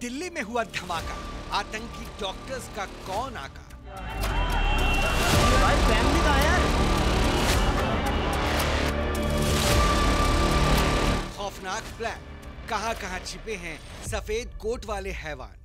दिल्ली में हुआ धमाका, आतंकी डॉक्टर्स का कौन आका? भाई फैमिली का यार। खौफनाक प्लान, कहां-कहां छिपे हैं सफेद कोट वाले हैवान।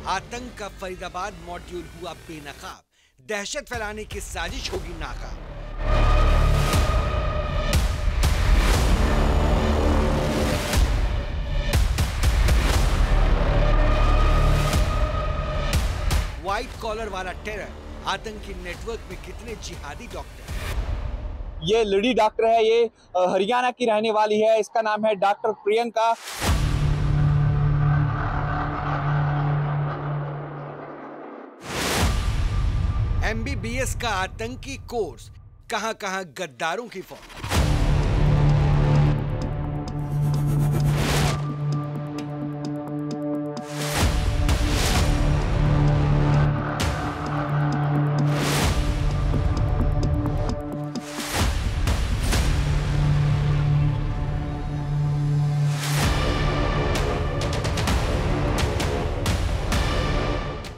आतंक का फरीदाबाद मॉड्यूल हुआ बेनकाब, दहशत फैलाने की साजिश होगी नाकाम। व्हाइट कॉलर वाला टेरर, आतंकी नेटवर्क में कितने जिहादी डॉक्टर? ये लेडी डॉक्टर है, ये हरियाणा की रहने वाली है। इसका नाम है डॉक्टर प्रियंका। MBBS का आतंकी कोर्स, कहां-कहां गद्दारों की फौज।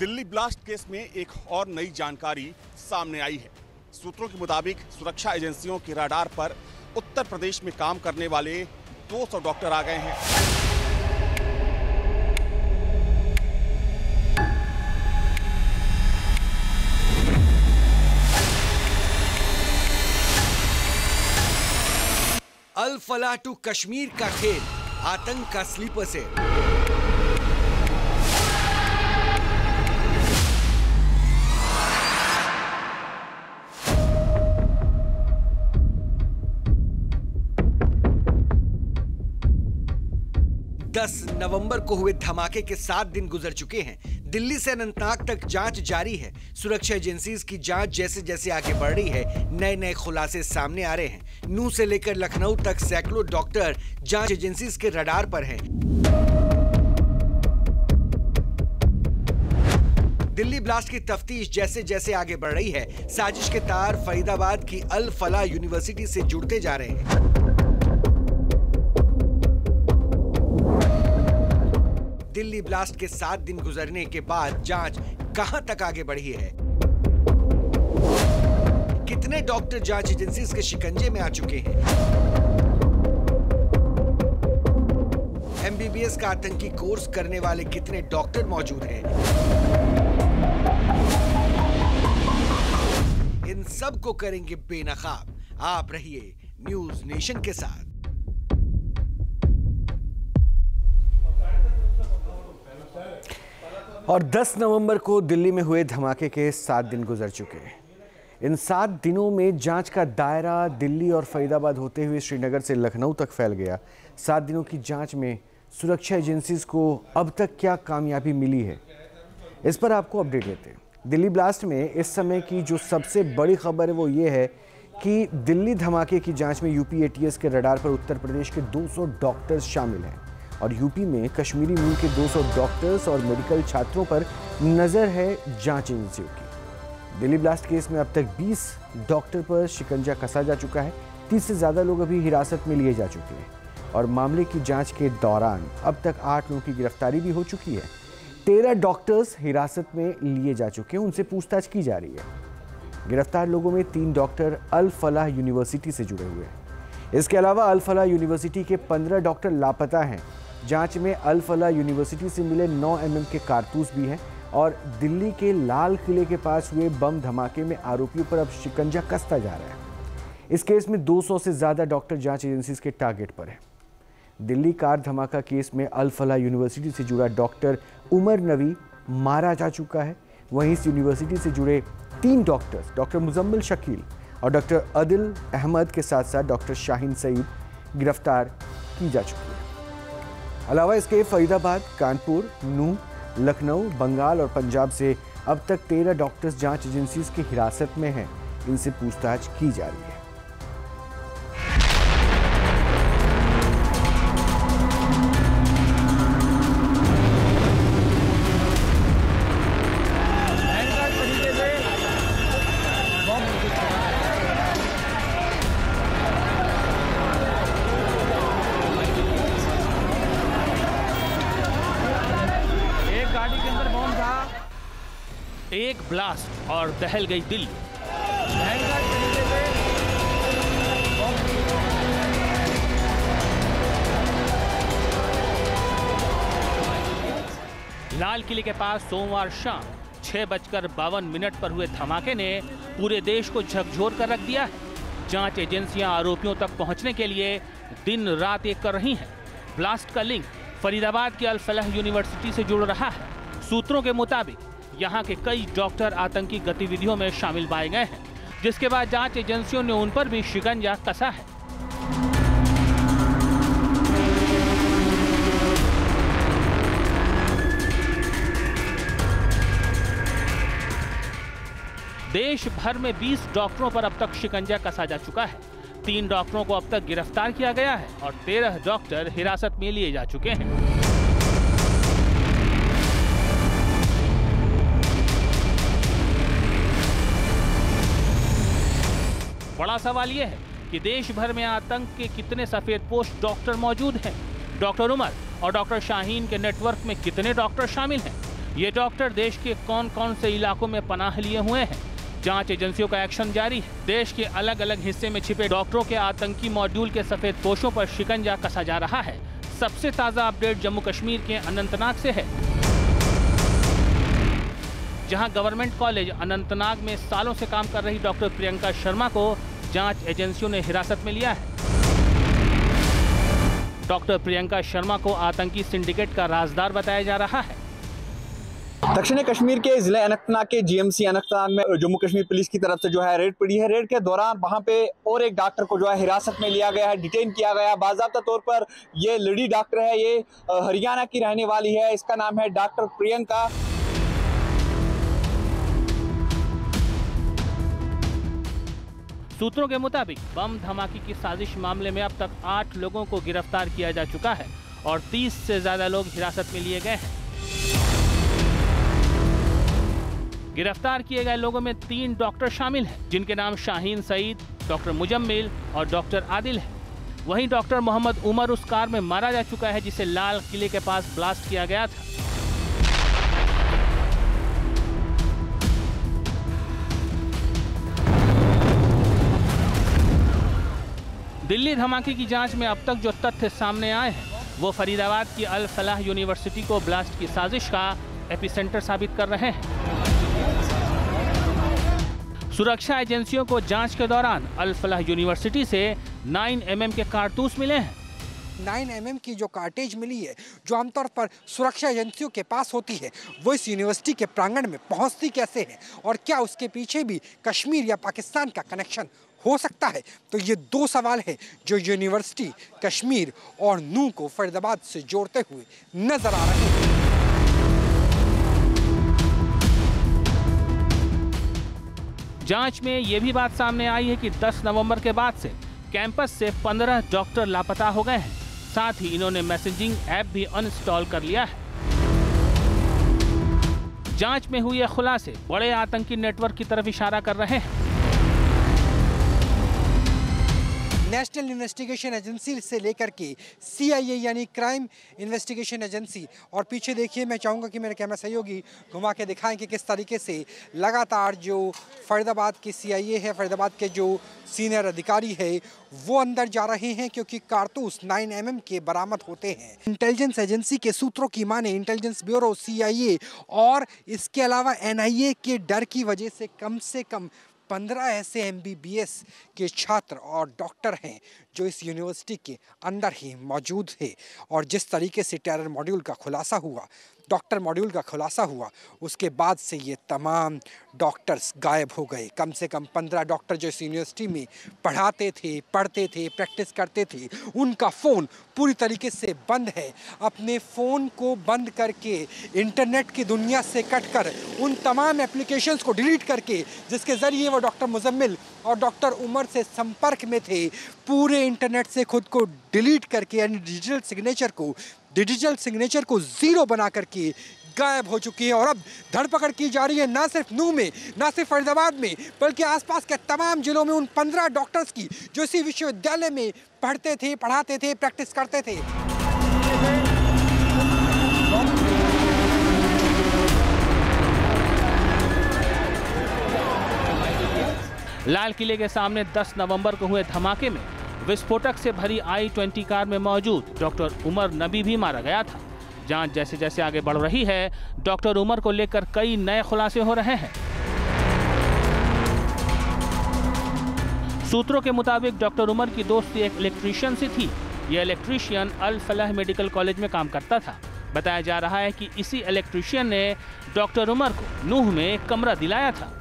दिल्ली ब्लास्ट केस में एक और नई जानकारी सामने आई है। सूत्रों के मुताबिक सुरक्षा एजेंसियों के रडार पर उत्तर प्रदेश में काम करने वाले 200 डॉक्टर आ गए हैं। अल फलाह टू कश्मीर का खेल, आतंक का स्लीपर से। 10 नवंबर को हुए धमाके के 7 दिन गुजर चुके हैं। दिल्ली से अनंतनाग तक जांच जारी है। सुरक्षा एजेंसीज की जांच जैसे जैसे आगे बढ़ रही है, नए नए खुलासे सामने आ रहे हैं। नूंह से लेकर लखनऊ तक सैकड़ों डॉक्टर जांच एजेंसीज के रडार पर हैं। दिल्ली ब्लास्ट की तफ्तीश जैसे जैसे आगे बढ़ रही है, साजिश के तार फरीदाबाद की अल फलाह यूनिवर्सिटी से जुड़ते जा रहे हैं। दिल्ली ब्लास्ट के 7 दिन गुजरने के बाद जांच कहां तक आगे बढ़ी है? कितने डॉक्टर जांच एजेंसीज के शिकंजे में आ चुके हैं? MBBS का आतंकी कोर्स करने वाले कितने डॉक्टर मौजूद हैं? इन सब को करेंगे बेनकाब। आप रहिए न्यूज नेशन के साथ। और 10 नवंबर को दिल्ली में हुए धमाके के 7 दिन गुजर चुके हैं। इन 7 दिनों में जांच का दायरा दिल्ली और फरीदाबाद होते हुए श्रीनगर से लखनऊ तक फैल गया। 7 दिनों की जांच में सुरक्षा एजेंसीज को अब तक क्या कामयाबी मिली है, इस पर आपको अपडेट देते हैं। दिल्ली ब्लास्ट में इस समय की जो सबसे बड़ी खबर है वो ये है कि दिल्ली धमाके की जाँच में UP ATS के रडार पर उत्तर प्रदेश के 200 डॉक्टर्स शामिल हैं और यूपी में कश्मीरी मूल के 200 डॉक्टर्स और मेडिकल छात्रों पर नज़र है जांच एजेंसियों की। दिल्ली ब्लास्ट केस में अब तक 20 डॉक्टर पर शिकंजा कसा जा चुका है। 30 से ज़्यादा लोग अभी हिरासत में लिए जा चुके हैं और मामले की जांच के दौरान अब तक 8 लोगों की गिरफ्तारी भी हो चुकी है। 13 डॉक्टर्स हिरासत में लिए जा चुके हैं, उनसे पूछताछ की जा रही है। गिरफ्तार लोगों में 3 डॉक्टर अल फलाह यूनिवर्सिटी से जुड़े हुए हैं। इसके अलावा अल फलाह यूनिवर्सिटी के 15 डॉक्टर लापता हैं। जांच में अल फलाह यूनिवर्सिटी से मिले 9 mm के कारतूस भी हैं और दिल्ली के लाल किले के पास हुए बम धमाके में आरोपियों पर अब शिकंजा कसता जा रहा है। इस केस में 200 से ज़्यादा डॉक्टर जांच एजेंसीज के टारगेट पर हैं। दिल्ली कार धमाका केस में अल फलाह यूनिवर्सिटी से जुड़ा डॉक्टर उमर नवी मारा जा चुका है। वहीं इस यूनिवर्सिटी से जुड़े 3 डॉक्टर्स, डॉक्टर मुजम्मिल शकील और डॉक्टर अदिल अहमद के साथ साथ डॉक्टर शाहीन सईद गिरफ्तार की जा चुकी है। अलावा इसके फरीदाबाद, कानपुर, नूंह, लखनऊ, बंगाल और पंजाब से अब तक 13 डॉक्टर्स जांच एजेंसीज की हिरासत में हैं। इनसे पूछताछ की जा रही है। एक ब्लास्ट और दहल गई दिल्ली। लाल किले के पास सोमवार शाम 6:52 पर हुए धमाके ने पूरे देश को झकझोर कर रख दिया है। जांच एजेंसियां आरोपियों तक पहुंचने के लिए दिन रात एक कर रही हैं। ब्लास्ट का लिंक फरीदाबाद की अल फलाह यूनिवर्सिटी से जुड़ रहा है। सूत्रों के मुताबिक यहां के कई डॉक्टर आतंकी गतिविधियों में शामिल पाए गए हैं, जिसके बाद जांच एजेंसियों ने उन पर भी शिकंजा कसा है। देश भर में 20 डॉक्टरों पर अब तक शिकंजा कसा जा चुका है। 3 डॉक्टरों को अब तक गिरफ्तार किया गया है और 13 डॉक्टर हिरासत में लिए जा चुके हैं। बड़ा सवाल यह है कि देश भर में आतंक के कितने सफेदपोश डॉक्टर मौजूद हैं। डॉक्टर उमर और डॉक्टर शाहीन के नेटवर्क में कितने डॉक्टर शामिल हैं। ये डॉक्टर देश के कौन कौन से इलाकों में पनाह लिए हुए हैं। जांच एजेंसियों का एक्शन जारी है। देश के अलग अलग हिस्से में छिपे डॉक्टरों के आतंकी मॉड्यूल के सफेदपोशों पर शिकंजा कसा जा रहा है। सबसे ताजा अपडेट जम्मू कश्मीर के अनंतनाग से है, जहां गवर्नमेंट कॉलेज अनंतनाग में सालों से काम कर रही डॉक्टर प्रियंका शर्मा को जांच एजेंसियों ने हिरासत में लिया है। डॉक्टर प्रियंका शर्मा को आतंकी सिंडिकेट का राजदार बताया जा रहा है। दक्षिणी कश्मीर के जिले अनंतनाग के जीएमसी अनंतनाग में जम्मू कश्मीर पुलिस की तरफ से जो है रेड पड़ी है। रेड के दौरान वहां पे और एक डॉक्टर को जो है हिरासत में लिया गया है, डिटेन किया गया। बाकायदा तौर पर ये लेडी डॉक्टर है, ये हरियाणा की रहने वाली है। इसका नाम है डॉक्टर प्रियंका। सूत्रों के मुताबिक बम धमाके की साजिश मामले में अब तक 8 लोगों को गिरफ्तार किया जा चुका है और 30 से ज्यादा लोग हिरासत में लिए गए हैं। गिरफ्तार किए गए लोगों में 3 डॉक्टर शामिल हैं, जिनके नाम शाहीन सईद, डॉक्टर मुजम्मिल और डॉक्टर आदिल है। वहीं डॉक्टर मोहम्मद उमर उस कार में मारा जा चुका है जिसे लाल किले के पास ब्लास्ट किया गया था। दिल्ली धमाके की जांच में अब तक जो तथ्य सामने आए हैं वो फरीदाबाद की अल फलाह यूनिवर्सिटी को ब्लास्ट की साजिश का एपिसेंटर साबित कर रहे हैं। सुरक्षा एजेंसियों को जांच के दौरान अल फलाह यूनिवर्सिटी से 9 mm के कारतूस मिले हैं। 9 mm की जो कार्टेज मिली है, जो आमतौर पर सुरक्षा एजेंसियों के पास होती है, वो इस यूनिवर्सिटी के प्रांगण में पहुंचती कैसे है और क्या उसके पीछे भी कश्मीर या पाकिस्तान का कनेक्शन हो सकता है? तो ये 2 सवाल है जो यूनिवर्सिटी, कश्मीर और नू को फरीदाबाद से जोड़ते हुए नजर आ रहे हैं। जांच में यह भी बात सामने आई है कि 10 नवंबर के बाद से कैंपस से 15 डॉक्टर लापता हो गए हैं। साथ ही इन्होंने मैसेजिंग ऐप भी अनइंस्टॉल कर लिया है। जांच में हुए खुलासे बड़े आतंकी नेटवर्क की तरफ इशारा कर रहे हैं। नेशनल इन्वेस्टिगेशन एजेंसी से लेकर के CIA यानी क्राइम इन्वेस्टिगेशन एजेंसी, और पीछे देखिए, मैं चाहूँगा कि मेरे कैमरा सहयोगी घुमा के दिखाएं कि किस तरीके से लगातार जो फरीदाबाद की CIA है, फरीदाबाद के जो सीनियर अधिकारी है, वो अंदर जा रहे हैं क्योंकि कारतूस 9 mm के बरामद होते हैं। इंटेलिजेंस एजेंसी के सूत्रों की माने इंटेलिजेंस ब्यूरो, CIA और इसके अलावा NIA के डर की वजह से कम 15 ऐसे MBBS के छात्र और डॉक्टर हैं जो इस यूनिवर्सिटी के अंदर ही मौजूद है। और जिस तरीके से टेरर मॉड्यूल का खुलासा हुआ, डॉक्टर मॉड्यूल का खुलासा हुआ, उसके बाद से ये तमाम डॉक्टर्स गायब हो गए। कम से कम 15 डॉक्टर जो इस यूनिवर्सिटी में पढ़ाते थे, पढ़ते थे, प्रैक्टिस करते थे, उनका फ़ोन पूरी तरीके से बंद है। अपने फ़ोन को बंद करके, इंटरनेट की दुनिया से कटकर, उन तमाम एप्लीकेशंस को डिलीट करके जिसके ज़रिए वो डॉक्टर मुजम्मिल और डॉक्टर उमर से संपर्क में थे, पूरे इंटरनेट से खुद को डिलीट करके, यानी डिजिटल सिग्नेचर को ज़ीरो बना करके गायब हो चुकी है। और अब धरपकड़ की जा रही है ना सिर्फ नू में, ना सिर्फ फरीदाबाद में, बल्कि आसपास के तमाम जिलों में उन 15 डॉक्टर्स की जो इसी विश्वविद्यालय में पढ़ते थे, पढ़ाते थे, प्रैक्टिस करते थे। लाल किले के सामने 10 नवंबर को हुए धमाके में विस्फोटक से भरी I-20 कार में मौजूद डॉक्टर उमर नबी भी मारा गया था। जांच जैसे जैसे आगे बढ़ रही है, डॉक्टर उमर को लेकर कई नए खुलासे हो रहे हैं। सूत्रों के मुताबिक डॉक्टर उमर की दोस्ती एक इलेक्ट्रीशियन से थी। यह इलेक्ट्रीशियन अल फलाह मेडिकल कॉलेज में काम करता था। बताया जा रहा है कि इसी इलेक्ट्रीशियन ने डॉक्टर उमर को नूह में एक कमरा दिलाया था।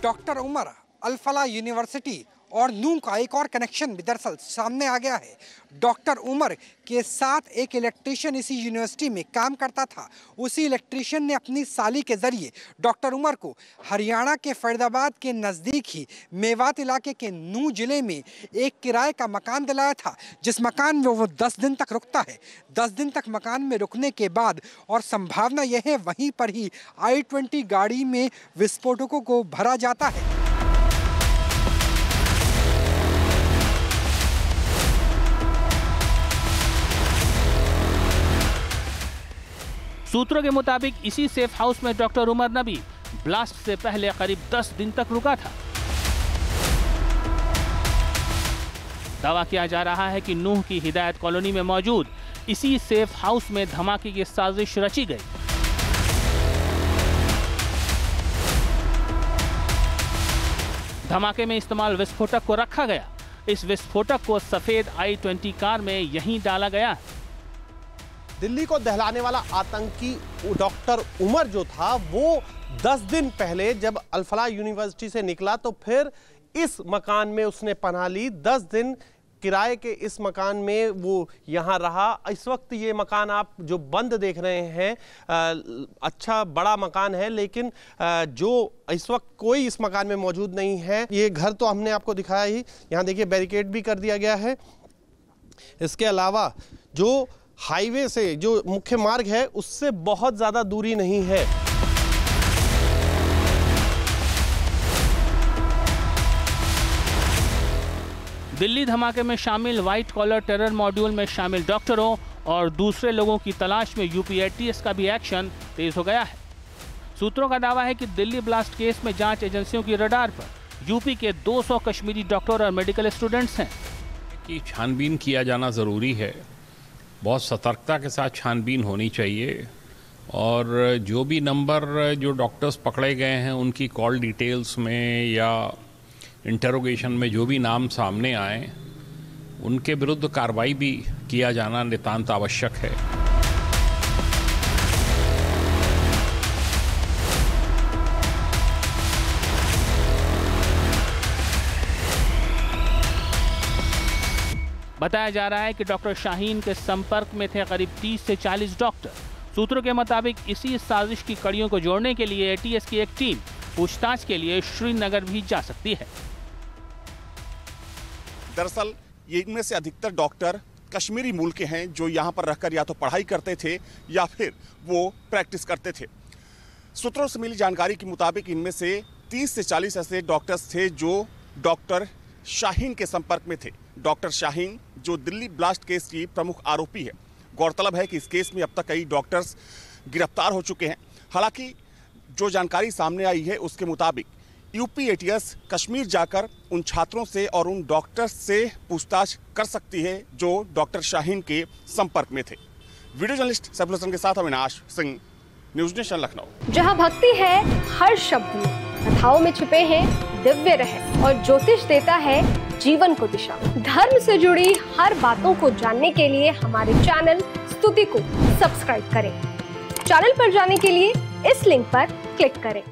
डॉक्टर उमर अल फलाह यूनिवर्सिटी और नूह का एक और कनेक्शन भी दरअसल सामने आ गया है। डॉक्टर उमर के साथ एक इलेक्ट्रीशियन इसी यूनिवर्सिटी में काम करता था। उसी इलेक्ट्रीशियन ने अपनी साली के जरिए डॉक्टर उमर को हरियाणा के फरीदाबाद के नज़दीक ही मेवात इलाके के नूह जिले में एक किराए का मकान दिलाया था, जिस मकान में वो 10 दिन तक रुकता है। 10 दिन तक मकान में रुकने के बाद और संभावना यह है वहीं पर ही I-20 गाड़ी में विस्फोटकों को भरा जाता है। सूत्रों के मुताबिक इसी सेफ हाउस में डॉक्टर उमर नबी ब्लास्ट से पहले करीब 10 दिन तक रुका था। दावा किया जा रहा है कि नूह की हिदायत कॉलोनी में मौजूद इसी सेफ हाउस में धमाके की साजिश रची गई। धमाके में इस्तेमाल विस्फोटक को रखा गया। इस विस्फोटक को सफेद I-20 कार में यहीं डाला गया। दिल्ली को दहलाने वाला आतंकी डॉक्टर उमर जो था वो 10 दिन पहले जब अल फलाह यूनिवर्सिटी से निकला तो फिर इस मकान में उसने पनाह ली। 10 दिन किराए के इस मकान में वो यहाँ रहा। इस वक्त ये मकान आप जो बंद देख रहे हैं, अच्छा बड़ा मकान है, लेकिन जो इस वक्त कोई इस मकान में मौजूद नहीं है। ये घर तो हमने आपको दिखाया ही, यहाँ देखिए बैरिकेड भी कर दिया गया है। इसके अलावा जो हाईवे से जो मुख्य मार्ग है उससे बहुत ज्यादा दूरी नहीं है। दिल्ली धमाके में शामिल व्हाइट कॉलर टेरर मॉड्यूल में शामिल डॉक्टरों और दूसरे लोगों की तलाश में यूपी एटीएस का भी एक्शन तेज हो गया है। सूत्रों का दावा है कि दिल्ली ब्लास्ट केस में जांच एजेंसियों की रडार पर यूपी के 200 कश्मीरी डॉक्टर और मेडिकल स्टूडेंट्स हैं। कि छानबीन किया जाना ज़रूरी है, बहुत सतर्कता के साथ छानबीन होनी चाहिए और जो भी नंबर जो डॉक्टर्स पकड़े गए हैं उनकी कॉल डिटेल्स में या इंटरोगेशन में जो भी नाम सामने आए उनके विरुद्ध कार्रवाई भी किया जाना नितांत आवश्यक है। बताया जा रहा है कि डॉक्टर शाहीन के संपर्क में थे करीब 30 से 40 डॉक्टर। सूत्रों के मुताबिक इसी साजिश की कड़ियों को जोड़ने के लिए एटीएस की एक टीम पूछताछ के लिए श्रीनगर भी जा सकती है। दरअसल ये इनमें से अधिकतर डॉक्टर कश्मीरी मूल के हैं जो यहाँ पर रहकर या तो पढ़ाई करते थे या फिर वो प्रैक्टिस करते थे। सूत्रों से मिली जानकारी के मुताबिक इनमें से 30 से 40 ऐसे डॉक्टर्स थे जो डॉक्टर शाहीन के संपर्क में थे। डॉक्टर शाहीन जो दिल्ली ब्लास्ट केस की प्रमुख आरोपी है। गौरतलब है कि इस केस में अब तक कई डॉक्टर्स गिरफ्तार हो चुके हैं। हालांकि जो जानकारी सामने आई है उसके मुताबिक यूपी एटीएस कश्मीर जाकर उन छात्रों से और उन डॉक्टर्स से पूछताछ कर सकती है जो डॉक्टर शाहीन के संपर्क में थे। वीडियो जर्नलिस्ट सैफुल हसन के साथ अविनाश सिंह, न्यूज़ नेशन लखनऊ। जहां भक्ति है हर शब्द में, कथाओं में छिपे हैं दिव्य रहस्य और ज्योतिष देता है जीवन को दिशा। धर्म से जुड़ी हर बातों को जानने के लिए हमारे चैनल स्तुति को सब्सक्राइब करें। चैनल पर जाने के लिए इस लिंक पर क्लिक करें।